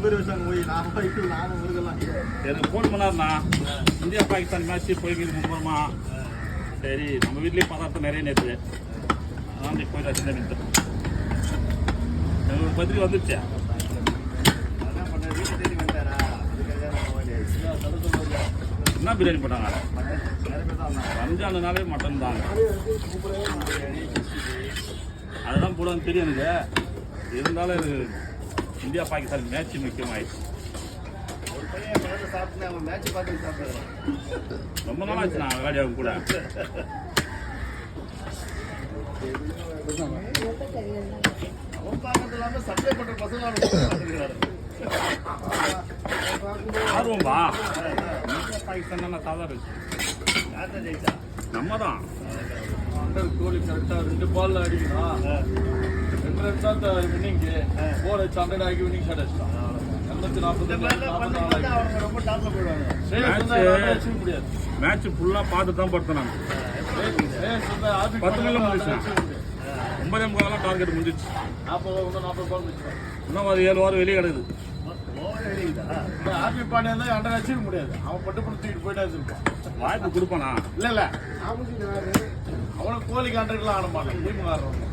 பேர் வச்சாங்க போய் நானும் முருகலாம் எனக்கு ஃபோன் பண்ணாருண்ணா இந்தியா பாகிஸ்தான் மேட்ச் போய்க்கிது மும்பரமா சரி நம்ம வீட்லேயும் பதார்த்தம் நிறைய நேற்று அதான் நீ போயிட்டு சின்ன மீன் எனக்கு ஒரு பத்திரிக்கை வந்துருச்சு என்ன பிரியாணி போட்டாங்க ரம்ஜானுனாலே மட்டன் தாங்க அதெல்லாம் போடுவான்னு தெரியும் எனக்கு இருந்தாலும் இது இந்தியா பாகிஸ்தான் மேட்ச் முக்கியமாயிடுச்சு ரொம்ப நாள் ஆச்சு நான் விளையாடி அவங்க கூட ஆர்வம்பா பாகிஸ்தான் சாதாரண நம்ம தான் கோலி கரெக்டா 2 பால் அடிக்கணும் 2 ரன் தான் வின்னிங்கு போர் 100 ஆகி வின்னிங் ஷாட் அடிச்சான் 240 ரொம்ப டாப்ல போயிடுவாங்க முடியாது மேட்ச் ஃபுல்லா பார்த்து தான் படுத்தோம் 10 மில்ல முடிச்சு 9 டார்கெட் முடிஞ்சிச்சு 40 பால் முடிச்சு இன்னும் ஒரு 7 ஓவர் வெளியே கிடக்குது ஆர்பி பாண்டியன் தான் 100 அடிச்சிட முடியாது அவன் பட்டு தூக்கிட்டு போயிட்டா இருப்பான் வாய்ப்பு கொடுப்பானா இல்ல அவனுக்கு கோலிக்கு 100 ஆட மாட்டான் டீம் ஆடுறவங்க